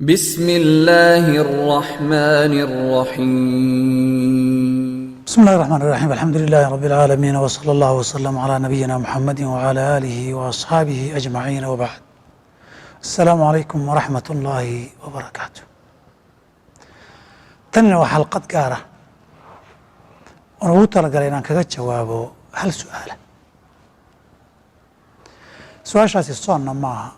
بسم الله الرحمن الرحيم بسم الله الرحمن الرحيم الحمد لله رب العالمين وصلى الله وسلم على نبينا محمد وعلى آله وأصحابه أجمعين وبعد السلام عليكم ورحمة الله وبركاته تنين وحلقة قارة ونوطة لقلينا كذا جوابه هل سؤال شاسي الصوننا معها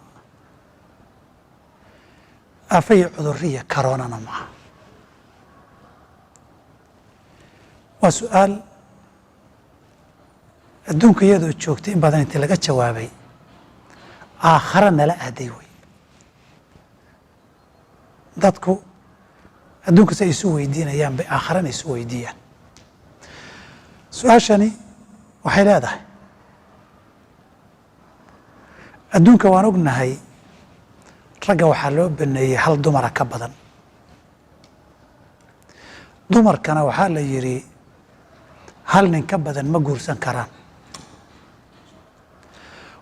afay cudurriya karoonana maaha waa su-aal adduunka iyadoo joogtay in badan intii laga jawaabay aakhare nala aaday wey dadku adduunka si ay isu weydiinayaan bay aakharena isu weydiiyaan su-aashani waxay leedahay adduunka waan ognahay ragga waxaa loo baneeyey hal dumara ka badan dumarkana waxaa la yidhi hal nin ka badan ma guursan karaan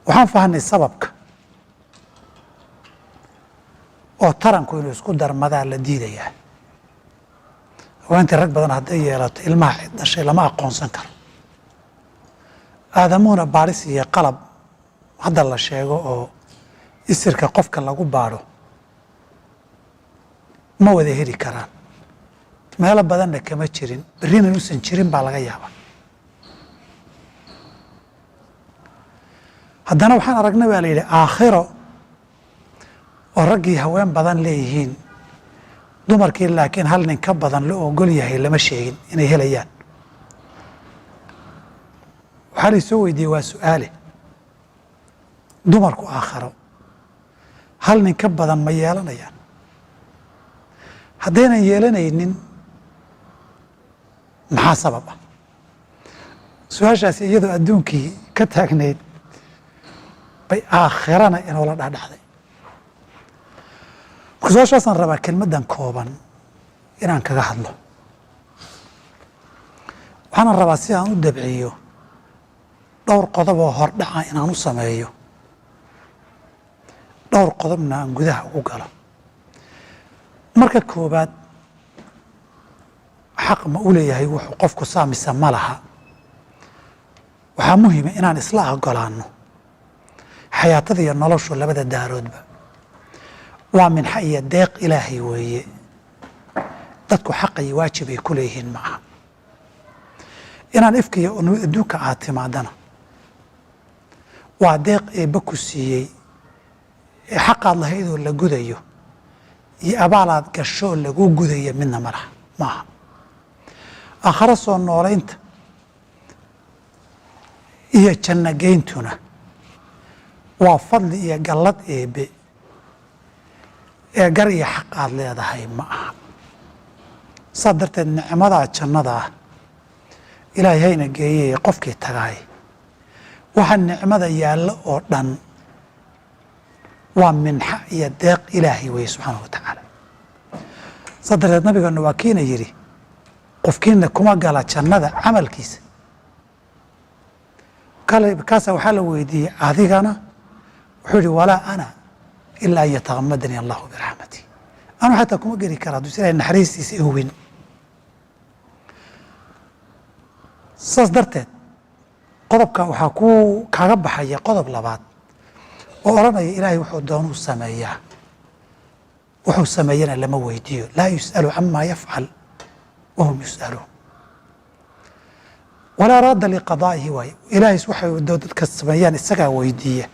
waxaan fahanay sababka oo taranku inuu isku darmadaa la diidayaa haweentii rag badan hadday yeelato ilmaha cid dhashay lama aqoonsan karo aadamuhuna baaris iyo qalab hadda la sheego oo isirka qofka lagu baadho ma wada heli karaan meelo badanna kama jirin berrina inuusan jirin baa laga yaabaa haddana waxaan aragnay baa la yidhi aakhiro oo raggii haween badan leeyihiin dumarkii laakiin hal nin ka badan la ogol yahay lama sheegin inay helayaan waxaa la soo weydiiyey waa su-aale dumarku aakhiro hal nin ka badan ma yeelanayaan haddaynan yeelanaynin maxaa sabab ah su-aashaasi iyadoo adduunkii ka taagnayd bay aakhirana inoola dhexdhexday marka su-aashaasaan rabaa kelmaddan kooban inaan kaga hadlo waxaana rabaa si aan u dabciyo dhowr qodob oo hordhaca inaan u sameeyo dhowr qodobna aan gudaha ugu galo marka koobaad xaq ma u leeyahay wuxuu qofku saamisa ma laha waxaa muhiima inaan isla ogolaanno xayaatada iyo noloshu labada daaroodba waa minxa iyo deeq ilaahay weeye dadku xaqa iyo waajib ay ku leeyihiin ma aha inaan ifkiyo adduunka aad timaadana waa deeq eebba ku siiyey ee xaqaad lahayd oo la gudayo iyo abaalaad gasho oo lagu gudayo midna ma laha maaha aakhare soo noolaynta iyo janno geyntuna waa fadli iyo gallad eebbe ee gar iyo xaq aad leedahay ma aha saas darteed nicmadaa jannada ah ilaahay hayna geeyey qofkii tagaay waxa nicmada yaallo oo dhan waa minxa iyo deeq ilaahay weeye subxaana wa tacaala saa darteed nabigeenu waa kiina yidhi qofkiina kuma gala jannada camalkiisa markaasaa waxaa la weydiiyey adigana wuxuu yihi walaa ana ilaa an yatakamadanii allahu biraxmatii anu xataa kuma geli kara hadduu ilahay naxariistiisa ihubin saas darteed qodobka waxaa kaaga baxaya qodob labaad oo odhanaya ilaahay wuxuu doonuu sameeyaa wuxuu sameeyana lama weydiiyo laa yus'alu camaa yafcal wahum yus'aluun walaa raadda liqadaa'ihi waaye ilaahay waxay dadka sameeyaan isagaa weydiiya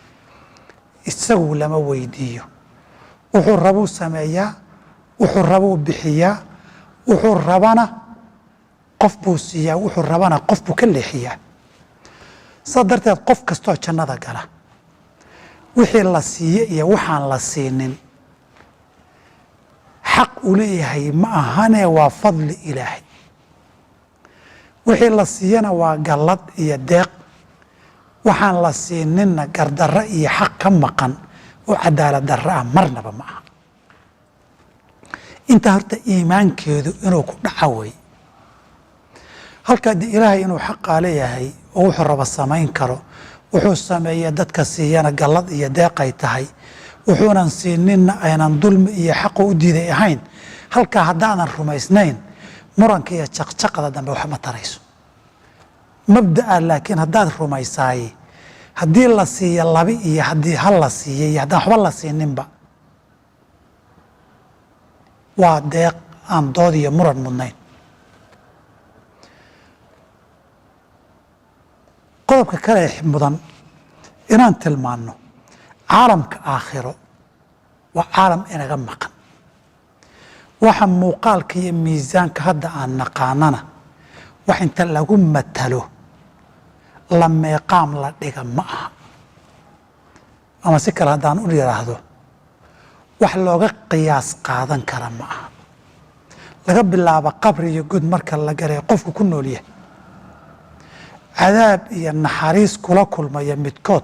isagu lama weydiiyo wuxuu rabuu sameeyaa wuxuu rabuu bixiyaa wuxuu rabana qof buu siiyaa wuxuu rabana qof buu ka leexiyaa saas darteed qof kastoo jannada gala wixii la siiye iyo waxaan la siinin xaq uu leeyahay ma ahane waa fadli ilaahay wixii la siiyana waa gallad iyo deeq waxaan la siininna gardarro iyo xaq ka maqan oo cadaalad darro ah marnaba ma aha intaa horta iimaankeedu inuu ku dhaca wey halkaa dee ilaahay inuu xaqaa leeyahay oo wuxuu raba samayn karo wuxuu sameeyey dadka siiyana gallad iyo deeqay tahay wuxuunan siininna aynan dulmi iyo xaqu u diiday ahayn, halkaa haddaadan rumaysnayn muranka iyo jaqjaqda dambe wax ma tarayso. mabda'a laakiin haddaad rumaysaay, haddii la siiya labi iyo haddii hal la siiyey iyo haddaan waxba la siininba waa deeq aan dood iyo muran mudnayn. qodobka kale ee mudan inaan tilmaanno, caalamka aakhiro waa caalam inaga maqan. waxa muuqaalka iyo miisaanka hadda aan naqaanana wax inta lagu matalo la meeqaam la dhiga ma aha, ama si kale haddaan u yidhaahdo wax looga qiyaas qaadan kara ma aha. laga bilaabo qabri iyo god marka la garay qofku ku nool yahay, cadaab iyo naxariis kula kulmaya midkood,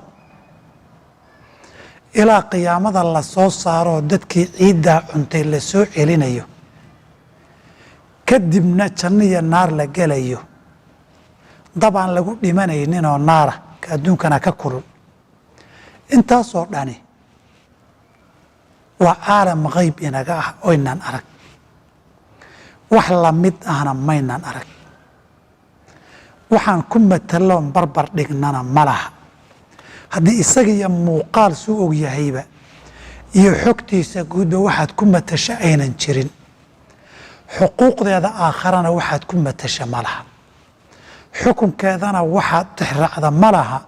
ilaa qiyaamada la soo saaroo dadkii ciiddaa cuntay la soo celinayo, kadibna janno iyo naar la gelayo, dab aan lagu dhimanayninoo naara ka adduunkana ka kulul. intaasoo dhani waa caalam qayb inaga ah oynaan arag, wax la mid ahna maynaan arag. waxaan ku mataloon barbar dhignana ma laha. haddii isaga iyo muuqaal suu og yahayba iyo xogtiisa guudba waxaad ku matasha aynan jirin, xuquuqdeeda aakharana waxaad ku matasha ma laha, xukunkeedana waxaad tixraacda ma laha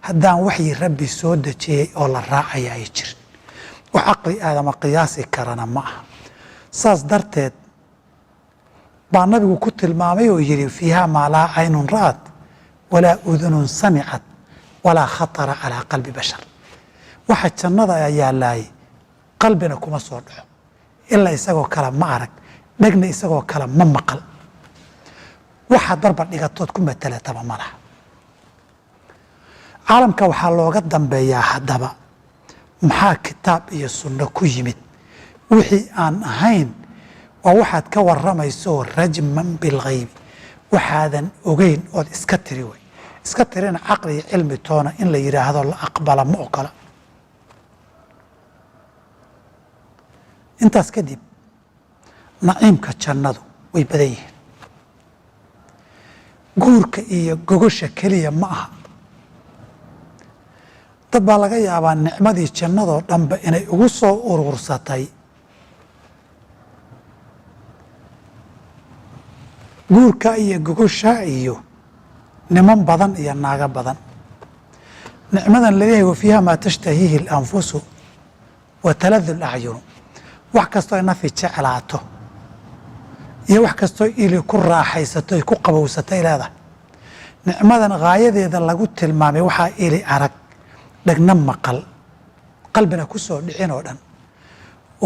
haddaan waxyi rabbi soo dejiyey oo la raacaya ay jirin. wax caqli aadama qiyaasi karana ma aha. saas darteed baa nabigu ku tilmaamay oo yidhi fiiha maa laa caynun ra'at walaa udunun samicat walaa khatara calaa qalbi bashar. waxa jannada ayaa laayay qalbina kuma soo dhaco, ilaa isagoo kale ma arag, dhegna isagoo kale ma maqal. waxaad barbar dhigatood ku matelataba ma laha. caalamka waxaa looga dambeeyaa haddaba maxaa kitaab iyo sunno ku yimid. wixii aan ahayn waa waxaad ka warramayso rajman bilghaybi, waxaadan ogeyn ood iska tiri wey. iska tirina caqli iyo cilmi toona in la yidhaahdo la aqbala ma ogola. intaas kadib naciimka jannadu way badan yihiin. guurka iyo gogosha keliya ma aha. dad baa laga yaabaa nicmadii jannadoo dhanba inay ugu soo uruursatay guurka iyo gogosha iyo niman badan iyo naago badan. nicmadan laleeyahay wa fiiha maa tashtahiihi اlanfusu wa taladu اlacyunu, wax kastoo ay nafi jeclaato iyo wax kastoo ili ku raaxaysato ay ku qabowsatay leedahay. nicmadan haayadeeda lagu tilmaamay waxaa ili arag, dhegna maqal, qalbina ku soo dhicin oo dhan,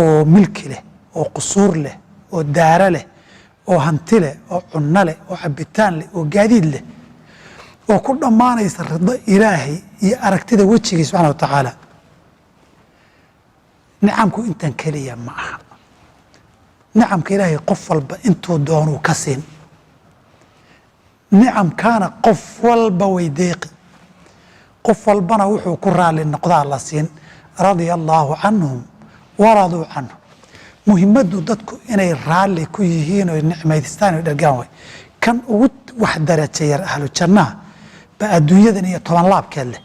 oo milki leh, oo qusuur leh, oo daaro leh, oo hanti leh, oo cunno leh, oo cabitaan leh, oo gaadiid leh, oo ku dhammaanaysa rido ilaahay iyo aragtida wejigii subxana wa tacaala. nicamku intan keliya ma aha. nicamka ilaahay qof walba intuu doonuu ka siin. nicamkaana qof walba way deeqi, qof walbana wuxuu ku raali noqdaa la siin. radia allaahu canhum waraduu canhu. muhimaddu dadku inay raalli ku yihiin oy nicmaystaan oy dhargaan way. kan ugu wax daraja yar ahlu jannaha ba adduunyadan iyo 10 laabkeed leh.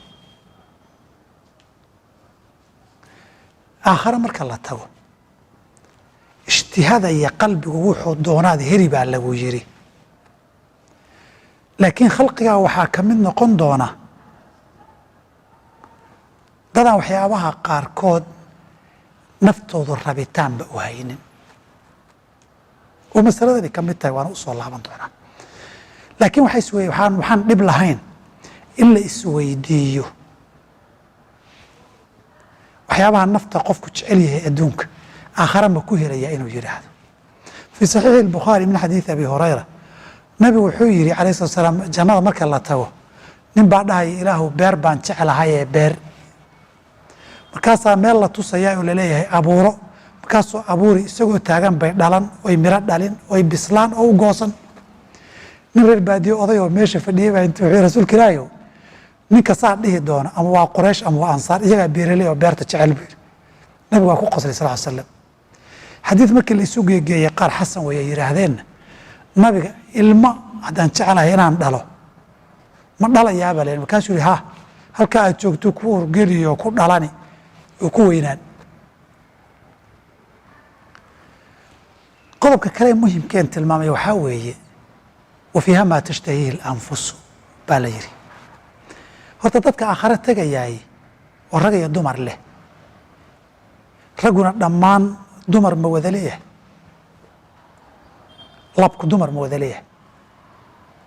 aakhare marka la tago, ijtihaada iyo qalbigu wuxuu doonaad heli baa lagu yiri. laakiin khalqigaa waxaa ka mid noqon doona dadaan waxyaabaha qaarkood naftoodu rabitaanba u haynin, oo masaladani ka mid tahay, waana u soo laaban doonaa. laakiin waxaan dhib lahayn in la isweydiiyo waxyaabaha nafta qofku jecel yahay adduunka aakhare ma ku helaya inuu yidhaahdo. fii saxiixi albukhaari min xadiidi abi hurayra, nabigu wuxuu yidhi calayhi salatu wasalaam, jannada marka la tago nin baa dhahaya ilaahu beer baan jeclahay ee beer. markaasaa meel la tusayaa oo laleeyahay abuuro, markaasoo abuuri, isagoo taagan bay dhalan, oy miro dhalin, oy bislaan oo u goosan. nin reer baadiyo oday oo meesha fadhiyay baa intuu wuxuu rasuulka ilaahi ninka saa dhihi doona ama waa Quraysh ama waa Ansaar, iyagaa beeraley oo beerta jecel buu yidhi. nabigu waa ku qoslay sal ly slam xadiid markii la isu geegeeyey qaar xasan weeye yidhaahdeenna nabiga ilmo haddaan jeclahay inaan dhalo ma dhalayaabaa len markaasuu yihi ha halkaa aad joogto ku urgeliyo ku dhalani oo ku weynaan. qodobka kale muhimkeen tilmaamay waxaa weeye wa fiiha maa tashtahiihi اlanfusu baa la yidhi. horta dadka aakhare tegayaay oo rag iyo dumar leh, ragguna dhammaan dumar ma wada leeyahay, labku dumar ma wada leeyahay.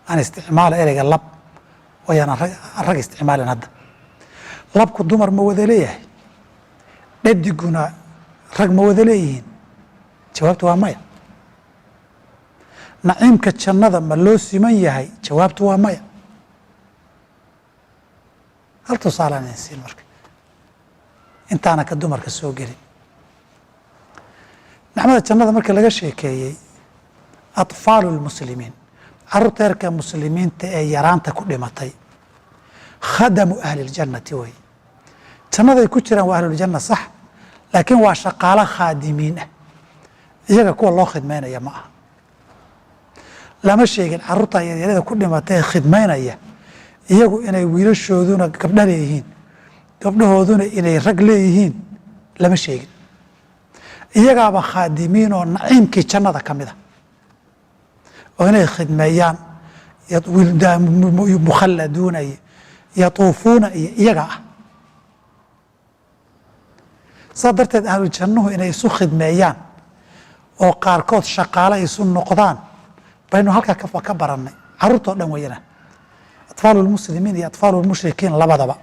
aan isticmaalo ereyga lab wayaan rag isticmaalin hadda. labku dumar ma wada leeyahay, dhadiguna rag ma wada leeyihiin? jawaabtu waa maya. naciimka jannada ma loo siman yahay? jawaabtu waa maya. hal tusaalaan idin siin marka intaana ka dumarka soo gelin. nicmada jannada marka laga sheekeeyey atfaalu lmuslimiin, carruurta yarka muslimiinta ee yaraanta ku dhimatay, khadamu ahli ljannati wey. jannaday ku jiraan waa ahluljanna sax, laakiin waa shaqaalo khaadimiin ah, iyaga kuwa loo khidmaynaya ma aha. lama sheegin carruurta yaryarada ku dhimatay ee khidmaynaya iyagu inay wiilashooduna gabdho leeyihiin, gabdhahooduna inay rag leeyihiin, lama sheegin. iyagaaba khaadimiin oo naciimkii jannada ka mida oo inay khidmeeyaan mukhalladuuna iyo yatuufuuna iyo iyaga ah. saa darteed ahlu jannuhu inay isu khidmeeyaan oo qaarkood shaqaale isu noqdaan baynu halkaa ka barannay. carruurtao dhan weyana atfaalu lmuslimiin iyo atfaalu lmushrikiin labadaba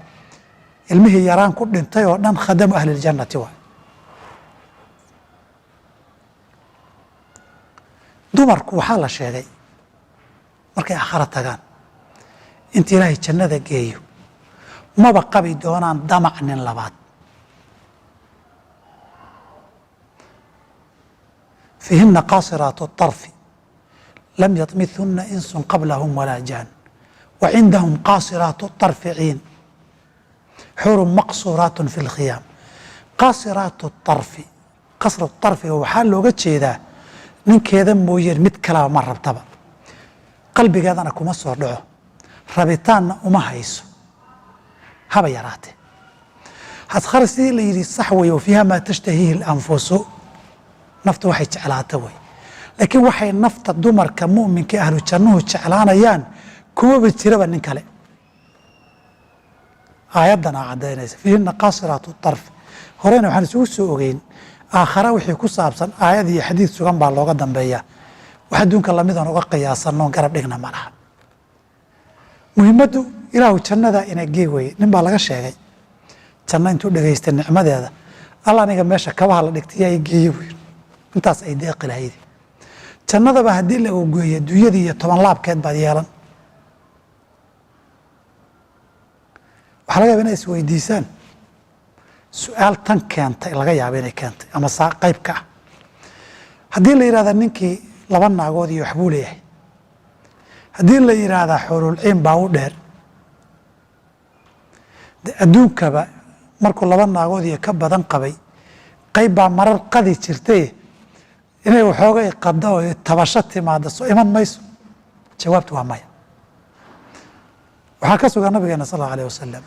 ilmihii yaraan ku dhintay oo dhan khadamu ahli ljannati waay. dumarku waxaa la sheegay markay aakhara tagaan inta ilaahay jannada geeyo maba qabi doonaan damac nin labaad. fiihina qaasiraatu طarfi lam yaطmithuna insun qablahum walaa jaan wa cindahum qaasiraatu طarfi ciin xurun maqsuuraat fi اlkhiyaam. qaasiraatu طarfi, qasru طarfiga waxaa looga jeedaa ninkeeda mooyeen mid kalaba ma rabtaba, qalbigeedana kuma soo dhaco, rabitaanna uma hayso haba yaraatee. hadkhar sidii la yidhi sax weeye wa fiiha maa tashtahiihi اlanfusu, naftu waxay jeclaata wey. laakiin waxay nafta dumarka mu'minka ahlu jannuhu jeclaanayaan kumaba jiraba nin kale. aayaddanaa caddaynaysa fiihina qaasiraatu طarf. horeyna waxaan isugu soo ogeyn aakhara wixii ku saabsan aayad iyo xadiid sugan baa looga dambeeyaa. wax adduunka lamidan uga qiyaasanoo garab dhigna ma laha. muhiimaddu ilaahu jannada ina gee weye. nin baa laga sheegay janno intuu dhegaystay nicmadeeda, alla aniga meesha kabaha la dhigtay yaa i geeye buu yidhi, intaas ay deeqi lahayd. jannadaba haddii la ogeeyo dunyadii iyo 10 laabkeed baad yeelan. waxaa laga yaaba inay isweydiisaan su-aal tan keentay, laga yaaba inay keentay ama saa qayb ka ah. haddii la yidhahda ninkii 2 naagood iyo waxbuu leeyahay, haddii la yidhaahdaa xoolulciin baa u dheer, de adduunkaba markuu 2 naagood iyo ka badan qabay qayb baa marar qadi jirtay inay waxoogay qado oo tabasho timaada soo iman mayso? jawaabtu waa maya. waxaa ka sugan nabigeena sal allahu alayh wasalam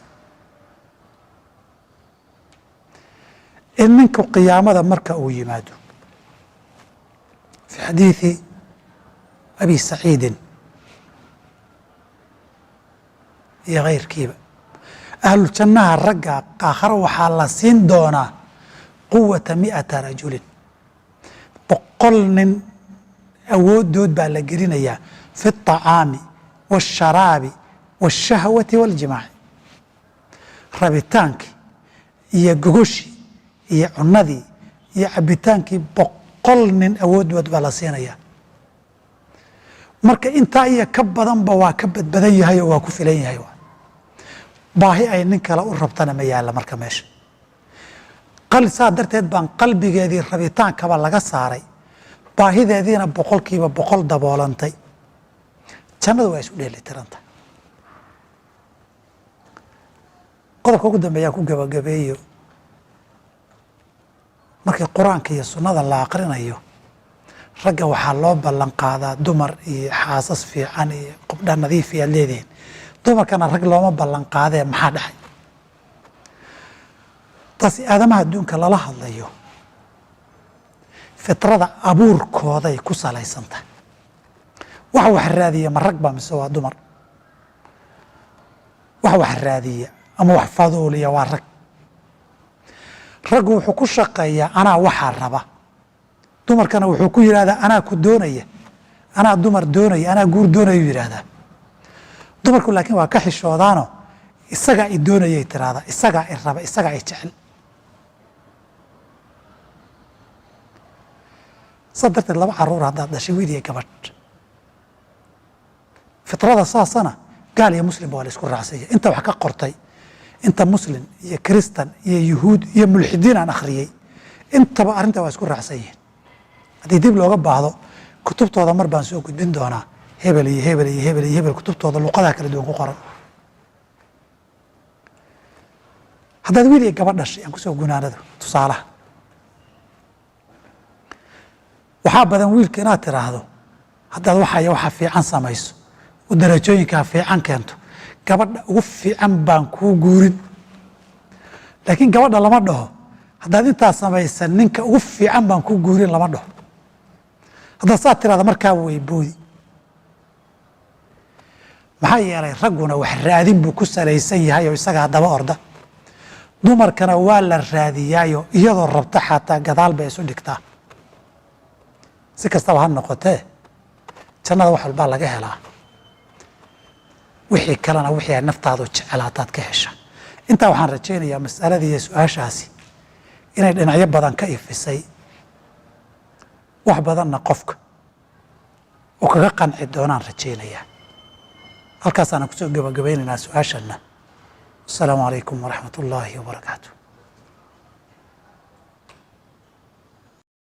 in ninku qiyaamada marka uu yimaado fi xadiidi abi saciidin iyo kayrkiiba, ahlu jannaha ragga aakhare waxaa la siin doonaa quwata 100 rajulin, 100 nin awoodood baa la gelinayaa fi الطacaami wالsharaabi wالshahwati wاljimaaci. rabitaankii iyo gogoshii iyo cunadii iyo cabitaankii 100 nin awooddood baa la siinayaa. marka intaa iyo ka badanba waa ka badbadan yahay oo waa ku filan yahay. baahi ay nin kale u rabtana ma yaalla marka meesha. saa darteed baan qalbigeedii rabitaankaba laga saaray, baahideediina 100% daboolantay. jannadu waa isu dheelitiranta. qodobka ugu dambeeyaan ku gabagabeeyo markii qur-aanka iyo sunnada la aqrinayo ragga waxaa loo ballan qaadaa dumar iyo xaasas fiican iyo qobdha nadiif ayaad leedihiin, dumarkana rag looma ballan qaadee maxaa dhacay? taasi aadamaha adduunka lala hadlayo fitrada abuurkooday ku salaysan tahay. wax raadiya ma rag baa mise waa dumar? wax raadiya ama wax faduuliya waa rag. raggu wuxuu ku shaqeeyaa anaa waxaa raba, dumarkana wuxuu ku yidhahdaa anaa ku doonaya, anaa dumar doonaya, anaa guur doonayuu yidhaahdaa. dumarku laakiin waa ka xishoodaano isagaa i doonayay tiraahdaa, isagaa i raba, isagaa i jecel. saa darteed laba caruur haddaad dhashay, wiil iyo gabadh, fitrada saasana gaal iyo muslimba waa la isku raacsanya. inta wax ka qortay, inta muslim iyo kristan iyo yuhuud iyo mulxidiin aan akhriyey, intaba arrinta waa isku raacsan yihiin. haddii dib looga baahdo kutubtooda mar baan soo gudbin doonaa, hebel iyo hebel iyo hebel iyo hebel kutubtooda luqadaha kala duwan ku qoran. haddaad wiil iyo gabadh dhashay, aan kusoo gunaanado tusaalaha, waxaa badan wiilka inaad tiraahdo haddaad waxa fiican samayso oo darajooyinkaa fiican keento, gabadha ugu fiican baan kuu guurin. laakiin gabadha lama dhaho haddaad intaa samaysan ninka ugu fiican baan kuu guurin, lama dhaho. haddaad saa tirahda markaaba way boodi. maxaa yeelay ragguna wax raadin buu ku salaysan yahay oo isaga haddaba orda. dumarkana waa la raadiyaayo iyadoo rabta xataa gadaal bay isu dhigtaa. si kastaba ha noqotee jannada wax walbaa laga helaa, wixii kalena wixii ay naftaadu jecelaataad ka hesha. intaa waxaan rajaynayaa mas'aladii iyo su-aashaasi inay dhinacyo badan ka ifisay, wax badanna qofka oo kaga qanci doonaan rajaynayaa. halkaasaana kusoo gabagabaynaynaa su-aashanna. asalaamu calaykum waraxmat ullaahi wabarakaatu.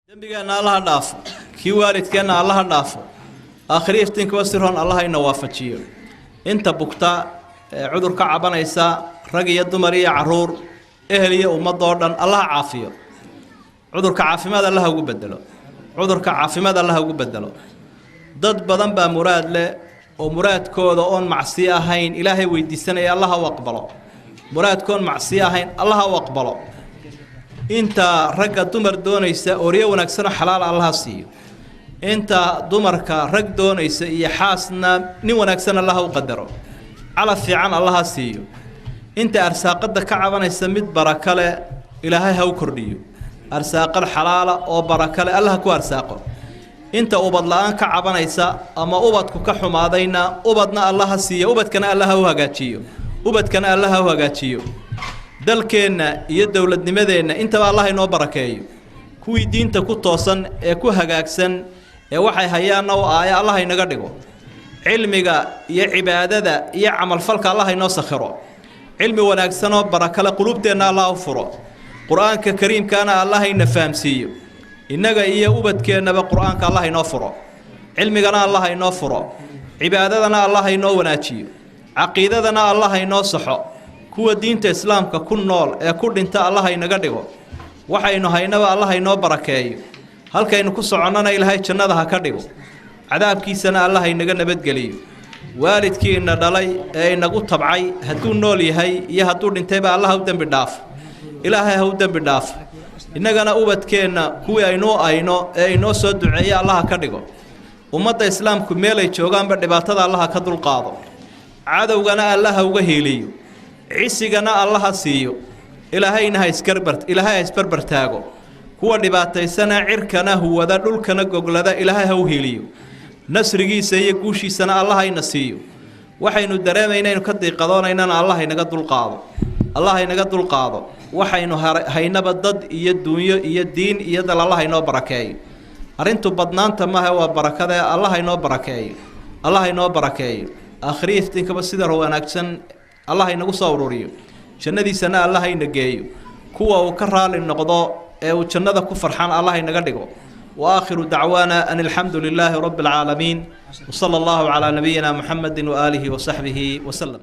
dembigeenna allaha dhaafo, kii waalidkeenna allaha dhaafo, aakhiri iftiinkuwa siroon allaha ina waafajiyo. inta bugta ee cudur ka cabanaysa, rag iyo dumar iyo caruur, ehel iyo ummadoo dhan allaha caafiyo. cudurka caafimaad allaha ugu bedelo, cudurka caafimaad allaha ugu bedelo. dad badan baa muraad leh oo muraadkooda oon macsiyo ahayn ilaahay weydiisanaya, allaha u aqbalo. muraadkoon macsiyo ahayn allaha u aqbalo. inta ragga dumar doonaysa ooriyo wanaagsan oo xalaal allaha siiyo. inta dumarka rag doonaysa iyo xaasna nin wanaagsan allaha u qadaro, calaf fiican allaha siiyo. inta arsaaqada ka cabanaysa mid baraka leh ilaahay ha u kordhiyo, arsaaqad xalaala oo baraka leh allaha ku arsaaqo. inta ubad la-aan ka cabanaysa ama ubadku ka xumaadayna ubadna allaha siiyo, ubadkana allaha u hagaajiyo, ubadkana allaha u hagaajiyo. dalkeenna iyo dowladnimadeenna intaba allah inoo barakeeyo. kuwii diinta ku toosan ee ku hagaagsan ee waxay hayaanna u aaya allah inaga dhigo. cilmiga iyo cibaadada iyo camalfalka allah inoo sakhiro. cilmi wanaagsan oo barakale qulubteenna allah u furo. qur-aanka kariimkaana allah ina fahamsiiyo. innaga iyo ubadkeennaba qur-aanka allah inoo furo. cilmigana allah inoo furo. cibaadadana allah inoo wanaajiyo. caqiidadana allah inoo saxo. kuwa diinta islaamka ku nool ee ku dhinta allah inaga dhigo. waxaynu haynaba allah inoo barakeeyo. halkaynu ku soconnana ilaahay jannada ha ka dhigo. cadaabkiisana allah inaga nabadgeliyo. waalidkiina dhalay ee inagu tabcay hadduu nool yahay iyo hadduu dhintayba allah u dembi dhaaf. ilaahay ha u dembi dhaaf. innagana ubadkeenna kuwii aynuu ayno ee inoo soo duceeya allah ka dhigo. ummadda islaamku meelay joogaanba dhibaatada allah ka dulqaado. cadowgana allah uga hiiliyo. cisigana allaha siiyo. ilaahayna ilaahay ha isbarbar taago. kuwa dhibaataysana cirkana huwada dhulkana goglada ilaahay ha u hiiliyo. nasrigiisa iyo guushiisana allah hayna siiyo. waxaynu dareemaynaa inaynu ka diiqadoonaynana allah inaga dulqaado. allah inaga dulqaado. waxaynu haynaba dad iyo duunyo iyo diin iyo dal allah inoo barakeeyo. arrintu badnaanta maaha waa barakada allah inoo barakeeyo. allah inoo barakeeyo. aakhiri iftiinkaba sida wanaagsan allah inagu soo ururiyo. jannadiisana allah ina geeyo. kuwa uu ka raali noqdo ee uu jannada ku farxan allah inaga dhigo. وآخر دعوانا أن الحمد لله رب العالمين وصلى الله على نبينا محمد وآله وصحبه وسلم.